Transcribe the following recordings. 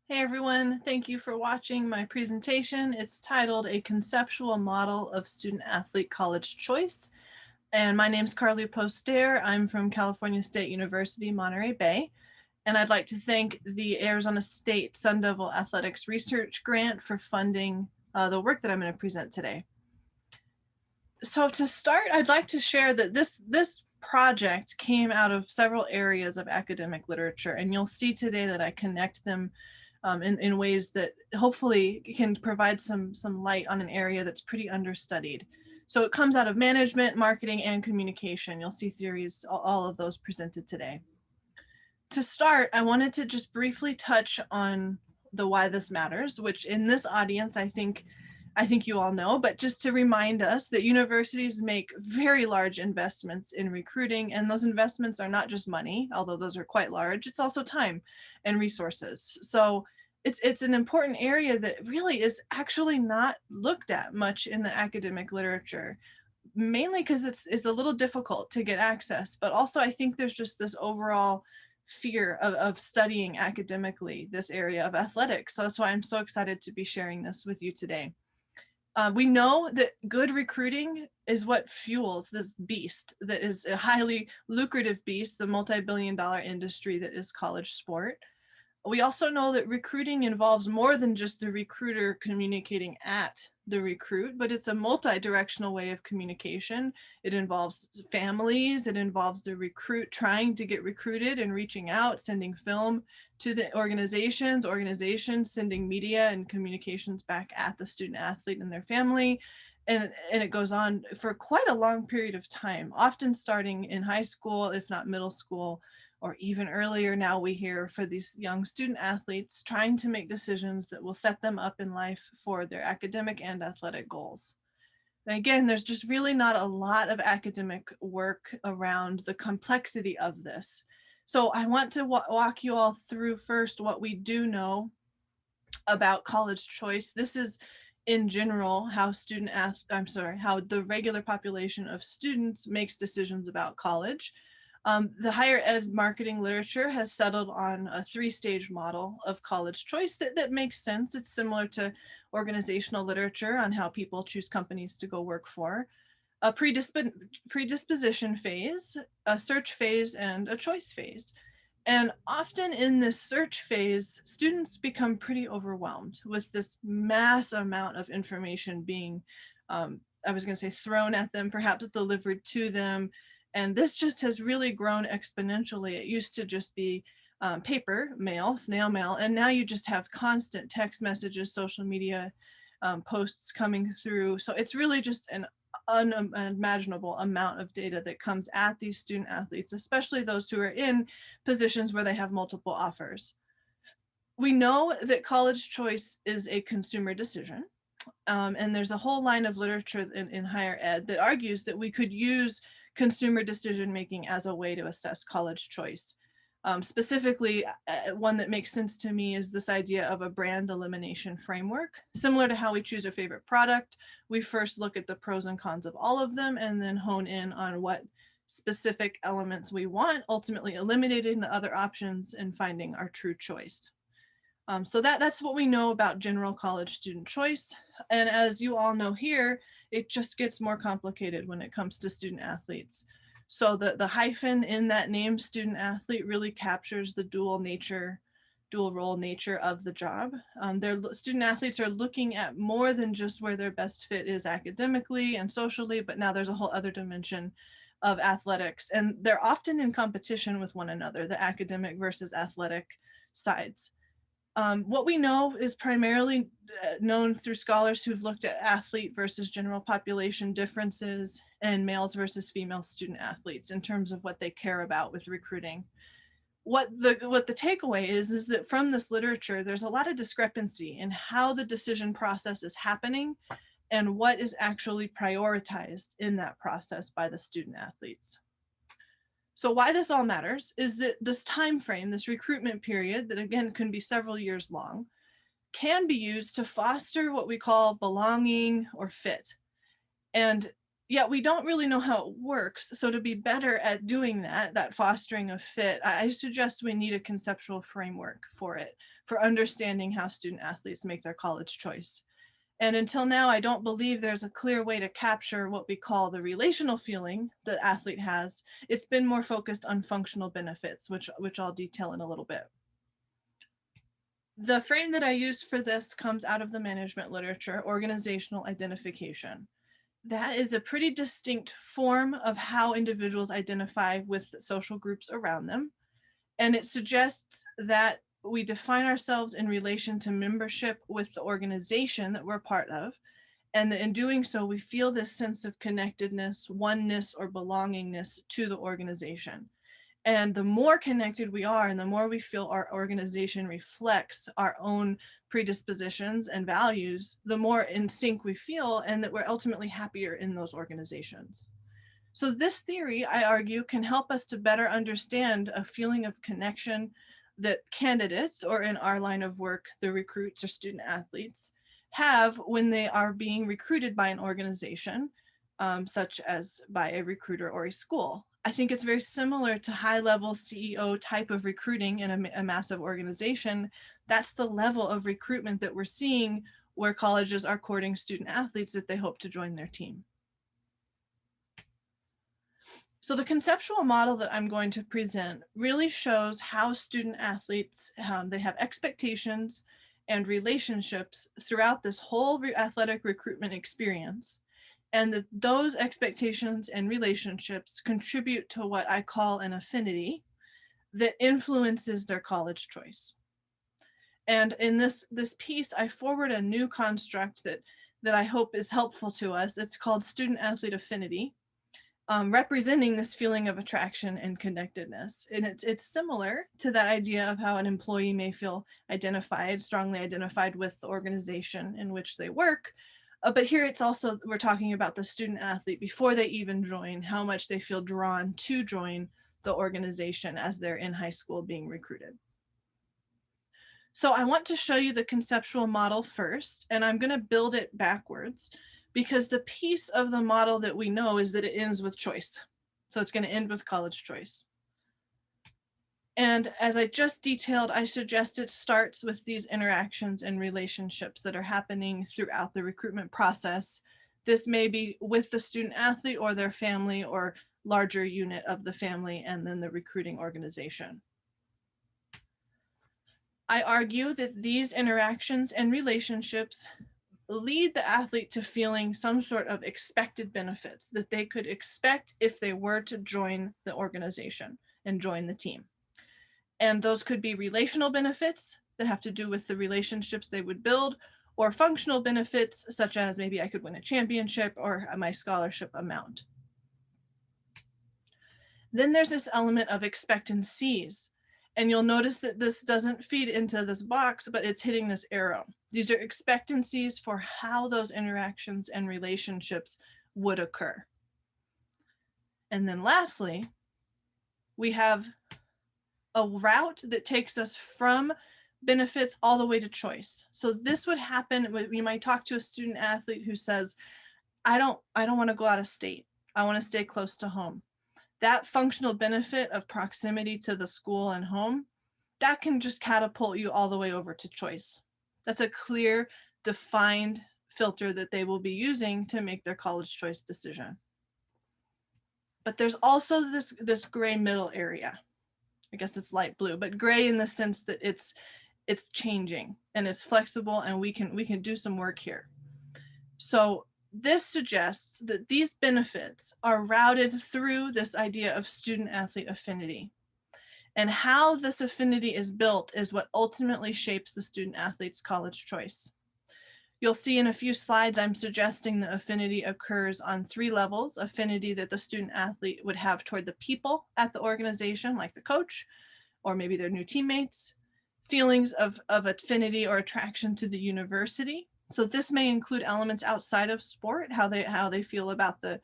Hey everyone, thank you for watching my presentation. It's titled A Conceptual Model of Student-Athlete College Choice. And my name's Carly Poster. I'm from California State University, Monterey Bay. And I'd like to thank the Arizona State Sun Devil Athletics Research Grant for funding the work that I'm going to present today. So to start, I'd like to share that this project came out of several areas of academic literature, and you'll see today that I connect them in ways that hopefully can provide some light on an area that's pretty understudied. So it comes out of management, marketing, and communication. You'll see theories, all of those presented today. To start, I wanted to just briefly touch on the why this matters, which in this audience, I think you all know, but just to remind us that universities make very large investments in recruiting, and those investments are not just money, although those are quite large, it's also time and resources. So it's an important area that really is actually not looked at much in the academic literature, mainly because it's a little difficult to get access, but also I think there's just this overall fear of studying academically this area of athletics. So that's why I'm so excited to be sharing this with you today. We know that good recruiting is what fuels this beast that is a highly lucrative beast, the multi-billion-dollar industry that is college sport. We also know that recruiting involves more than just the recruiter communicating at the recruit, but it's a multi-directional way of communication. It involves families, it involves the recruit trying to get recruited and reaching out, sending film to the organizations sending media and communications back at the student athlete and their family. And it goes on for quite a long period of time, often starting in high school, if not middle school, or even earlier. Now we hear for these young student athletes trying to make decisions that will set them up in life for their academic and athletic goals. And again, there's just really not a lot of academic work around the complexity of this. So I want to walk you all through first what we do know about college choice. This is in general how how the regular population of students makes decisions about college. The higher ed marketing literature has settled on a three-stage model of college choice that makes sense. It's similar to organizational literature on how people choose companies to go work for. A predisposition phase, a search phase, and a choice phase. And often in this search phase, students become pretty overwhelmed with this mass amount of information being, I was going to say thrown at them, perhaps delivered to them. And this just has really grown exponentially. It used to just be paper mail, snail mail, and now you just have constant text messages, social media posts coming through. So it's really just an unimaginable amount of data that comes at these student athletes, especially those who are in positions where they have multiple offers. We know that college choice is a consumer decision. And there's a whole line of literature in higher ed that argues that we could use consumer decision making as a way to assess college choice. Specifically, one that makes sense to me is this idea of a brand elimination framework. Similar to how we choose a favorite product, we first look at the pros and cons of all of them and then hone in on what specific elements we want, ultimately eliminating the other options and finding our true choice. So that's what we know about general college student choice. And as you all know here, it just gets more complicated when it comes to student athletes. So the hyphen in that name, student athlete, really captures the dual role nature of the job. Their student athletes are looking at more than just where their best fit is academically and socially, but now there's a whole other dimension of athletics. And they're often in competition with one another, the academic versus athletic sides. What we know is primarily known through scholars who've looked at athlete versus general population differences and males versus female student athletes in terms of what they care about with recruiting. What the takeaway is that from this literature, there's a lot of discrepancy in how the decision process is happening and what is actually prioritized in that process by the student athletes. So why this all matters is that this time frame, this recruitment period that again can be several years long, can be used to foster what we call belonging or fit. And yet we don't really know how it works. So to be better at doing that fostering of fit, I suggest we need a conceptual framework for it for understanding how student athletes make their college choice. And until now, I don't believe there's a clear way to capture what we call the relational feeling the athlete has. It's been more focused on functional benefits, which I'll detail in a little bit. The frame that I use for this comes out of the management literature, organizational identification. That is a pretty distinct form of how individuals identify with social groups around them. And it suggests that we define ourselves in relation to membership with the organization that we're part of. And that in doing so, we feel this sense of connectedness, oneness, or belongingness to the organization. And the more connected we are, and the more we feel our organization reflects our own predispositions and values, the more in sync we feel, and that we're ultimately happier in those organizations. So this theory, I argue, can help us to better understand a feeling of connection that candidates, or in our line of work, the recruits or student athletes, have when they are being recruited by an organization, such as by a recruiter or a school. I think it's very similar to high-level CEO type of recruiting in a massive organization. That's the level of recruitment that we're seeing where colleges are courting student athletes that they hope to join their team. So the conceptual model that I'm going to present really shows how student athletes, they have expectations and relationships throughout this whole athletic recruitment experience. And that those expectations and relationships contribute to what I call an affinity that influences their college choice. And in this piece, I forward a new construct that I hope is helpful to us. It's called StudentAthlete Affinity, representing this feeling of attraction and connectedness. And it's similar to that idea of how an employee may feel strongly identified with the organization in which they work. But here it's also, we're talking about the student athlete before they even join, how much they feel drawn to join the organization as they're in high school being recruited. So I want to show you the conceptual model first, and I'm going to build it backwards because the piece of the model that we know is that it ends with choice. So it's going to end with college choice. And as I just detailed, I suggest it starts with these interactions and relationships that are happening throughout the recruitment process. This may be with the student athlete or their family or larger unit of the family and then the recruiting organization. I argue that these interactions and relationships lead the athlete to feeling some sort of expected benefits that they could expect if they were to join the organization and join the team. And those could be relational benefits that have to do with the relationships they would build, or functional benefits such as maybe I could win a championship or my scholarship amount. Then there's this element of expectancies. And you'll notice that this doesn't feed into this box, but it's hitting this arrow. These are expectancies for how those interactions and relationships would occur. And then lastly, we have a route that takes us from benefits all the way to choice. So this would happen, we might talk to a student athlete who says, I don't want to go out of state. I want to stay close to home. That functional benefit of proximity to the school and home, that can just catapult you all the way over to choice. That's a clear, defined filter that they will be using to make their college choice decision. But there's also this gray middle area. I guess it's light blue, but gray in the sense that it's changing and it's flexible and we can do some work here. So this suggests that these benefits are routed through this idea of student-athlete affinity. And how this affinity is built is what ultimately shapes the student-athlete's college choice. You'll see in a few slides, I'm suggesting the affinity occurs on 3 levels: affinity that the student-athlete would have toward the people at the organization, like the coach, or maybe their new teammates; feelings of affinity or attraction to the university. So this may include elements outside of sport, how they feel about the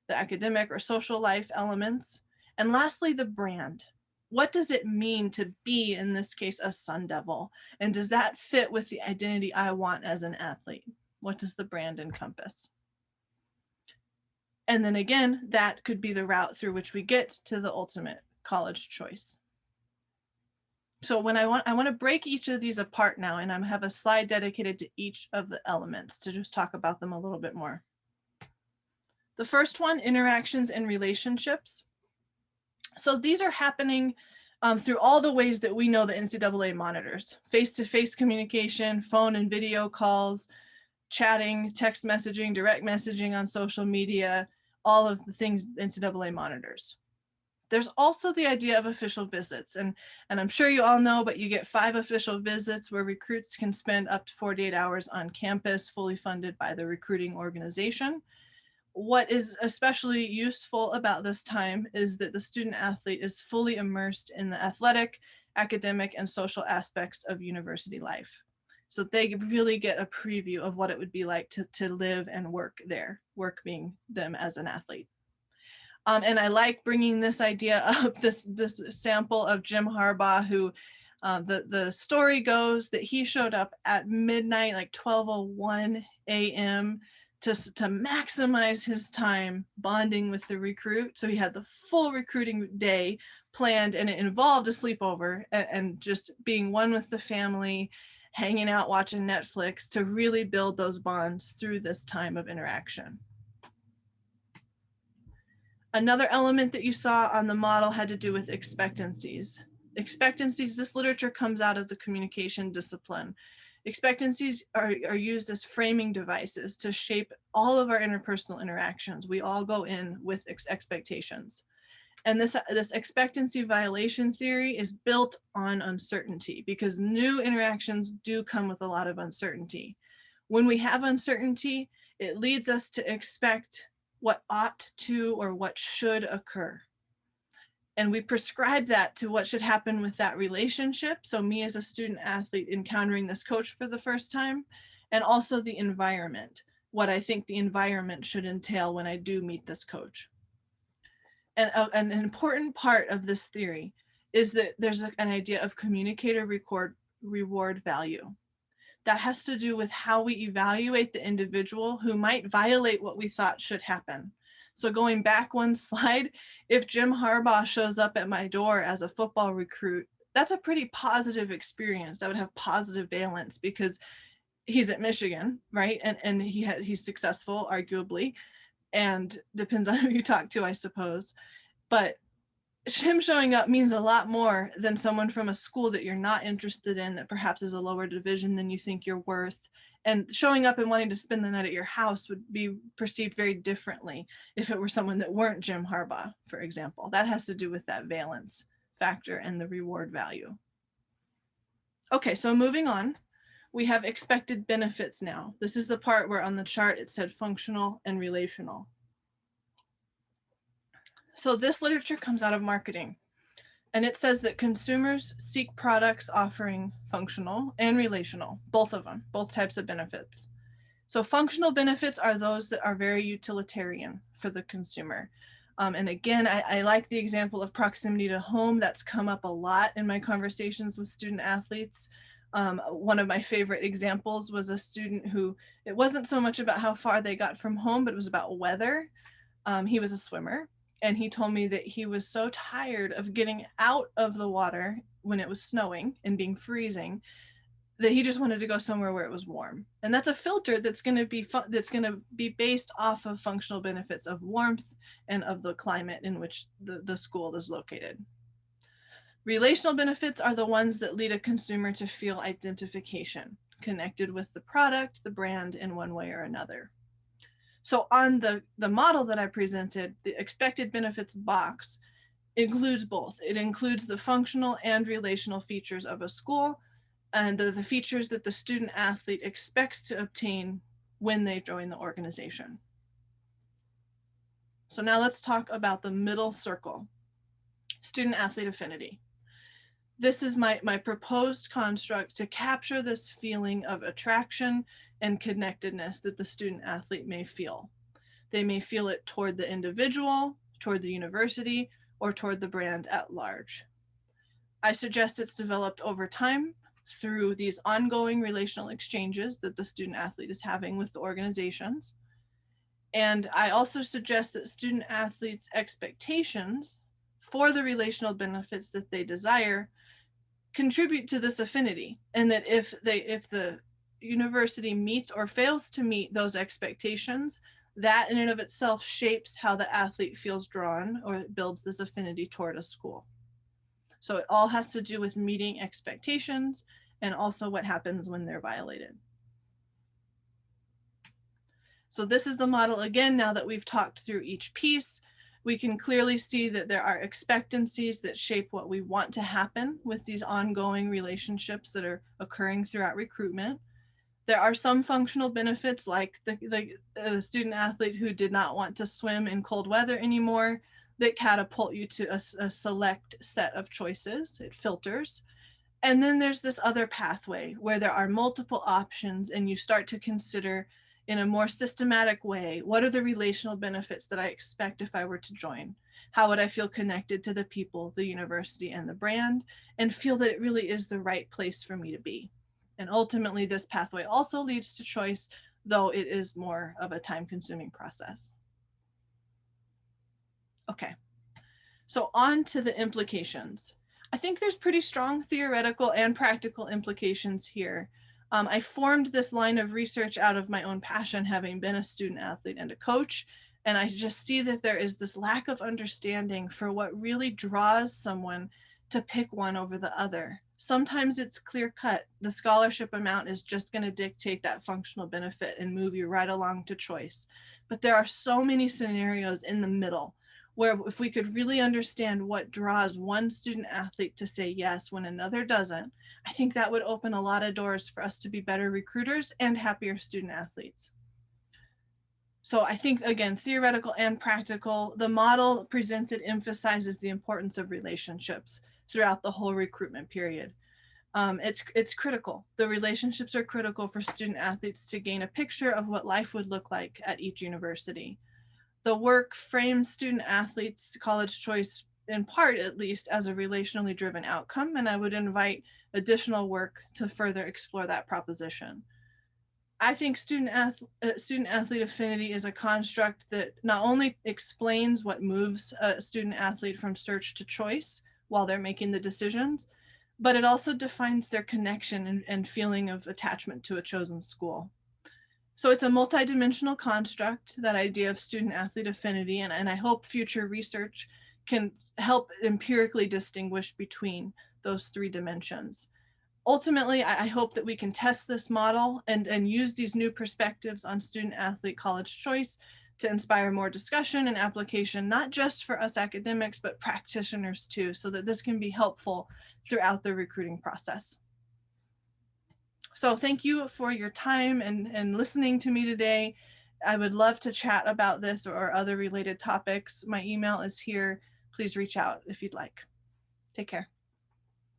academic or social life elements. And lastly, the brand. What does it mean to be, in this case, a Sun Devil? And does that fit with the identity I want as an athlete? What does the brand encompass? And then again, that could be the route through which we get to the ultimate college choice. So when I want to break each of these apart now, and I have a slide dedicated to each of the elements to just talk about them a little bit more. The first one, interactions and relationships. So these are happening through all the ways that we know the NCAA monitors: face-to-face communication, phone and video calls, chatting, text messaging, direct messaging on social media, all of the things NCAA monitors. There's also the idea of official visits. And I'm sure you all know, but you get 5 official visits where recruits can spend up to 48 hours on campus, fully funded by the recruiting organization. What is especially useful about this time is that the student athlete is fully immersed in the athletic, academic, and social aspects of university life. So they really get a preview of what it would be like to live and work there, work being them as an athlete. And I like bringing this idea up, this sample of Jim Harbaugh, who the story goes that he showed up at midnight, like 12:01 a.m. to maximize his time bonding with the recruit. So he had the full recruiting day planned, and it involved a sleepover and just being one with the family, hanging out, watching Netflix, to really build those bonds through this time of interaction. Another element that you saw on the model had to do with expectancies. Expectancies, this literature comes out of the communication discipline. Expectancies are used as framing devices to shape all of our interpersonal interactions. We all go in with expectations. And this expectancy violation theory is built on uncertainty, because new interactions do come with a lot of uncertainty. When we have uncertainty, it leads us to expect what ought to or what should occur. And we prescribe that to what should happen with that relationship. So me as a student athlete encountering this coach for the first time, and also the environment, what I think the environment should entail when I do meet this coach. And an important part of this theory is that there's an idea of communicator reward value. That has to do with how we evaluate the individual who might violate what we thought should happen. So going back one slide, if Jim Harbaugh shows up at my door as a football recruit, that's a pretty positive experience. That would have positive valence because he's at Michigan, right? And he's successful, arguably, and depends on who you talk to, I suppose. But him showing up means a lot more than someone from a school that you're not interested in, that perhaps is a lower division than you think you're worth. And showing up and wanting to spend the night at your house would be perceived very differently if it were someone that weren't Jim Harbaugh, for example. That has to do with that valence factor and the reward value. Okay, so moving on, we have expected benefits now. This is the part where on the chart it said functional and relational. So this literature comes out of marketing, and it says that consumers seek products offering functional and relational, both of them, both types of benefits. So functional benefits are those that are very utilitarian for the consumer. And again, I like the example of proximity to home. That's come up a lot in my conversations with student athletes. One of my favorite examples was a student who, it wasn't so much about how far they got from home, but it was about weather. He was a swimmer. And he told me that he was so tired of getting out of the water when it was snowing and being freezing that he just wanted to go somewhere where it was warm. And that's a filter that's going to be based off of functional benefits of warmth and of the climate in which the school is located. Relational benefits are the ones that lead a consumer to feel identification, connected with the product, the brand, in one way or another. So on the model that I presented, the expected benefits box includes both. It includes the functional and relational features of a school, and the features that the student athlete expects to obtain when they join the organization. So now let's talk about the middle circle, student athlete affinity. This is my proposed construct to capture this feeling of attraction and connectedness that the student athlete may feel. They may feel it toward the individual, toward the university, or toward the brand at large. I suggest it's developed over time through these ongoing relational exchanges that the student athlete is having with the organizations. And I also suggest that student athletes' expectations for the relational benefits that they desire contribute to this affinity, and that if the university meets or fails to meet those expectations, that in and of itself shapes how the athlete feels drawn or builds this affinity toward a school. So it all has to do with meeting expectations and also what happens when they're violated. So this is the model again. Now that we've talked through each piece, we can clearly see that there are expectancies that shape what we want to happen with these ongoing relationships that are occurring throughout recruitment. There are some functional benefits, like the student athlete who did not want to swim in cold weather anymore, that catapult you to a select set of choices. It filters. And then there's this other pathway where there are multiple options, and you start to consider in a more systematic way, what are the relational benefits that I expect if I were to join? How would I feel connected to the people, the university, and the brand, and feel that it really is the right place for me to be? And ultimately, this pathway also leads to choice, though it is more of a time-consuming process. Okay, so on to the implications. I think there's pretty strong theoretical and practical implications here. I formed this line of research out of my own passion, having been a student athlete and a coach. And I just see that there is this lack of understanding for what really draws someone to pick one over the other. Sometimes it's clear cut. The scholarship amount is just going to dictate that functional benefit and move you right along to choice. But there are so many scenarios in the middle where if we could really understand what draws one student athlete to say yes when another doesn't, I think that would open a lot of doors for us to be better recruiters and happier student athletes. So I think, again, theoretical and practical, the model presented emphasizes the importance of relationships throughout the whole recruitment period. It's critical. The relationships are critical for student athletes to gain a picture of what life would look like at each university. The work frames student athletes' college choice, in part at least, as a relationally driven outcome, and I would invite additional work to further explore that proposition. I think student-athlete affinity is a construct that not only explains what moves a student athlete from search to choice while they're making the decisions, but it also defines their connection and feeling of attachment to a chosen school. So it's a multidimensional construct, that idea of student-athlete affinity, and I hope future research can help empirically distinguish between those three dimensions. Ultimately, I hope that we can test this model and use these new perspectives on student-athlete college choice to inspire more discussion and application, not just for us academics, but practitioners too, so that this can be helpful throughout the recruiting process. So thank you for your time and listening to me today. I would love to chat about this or other related topics. My email is here. Please reach out if you'd like. Take care.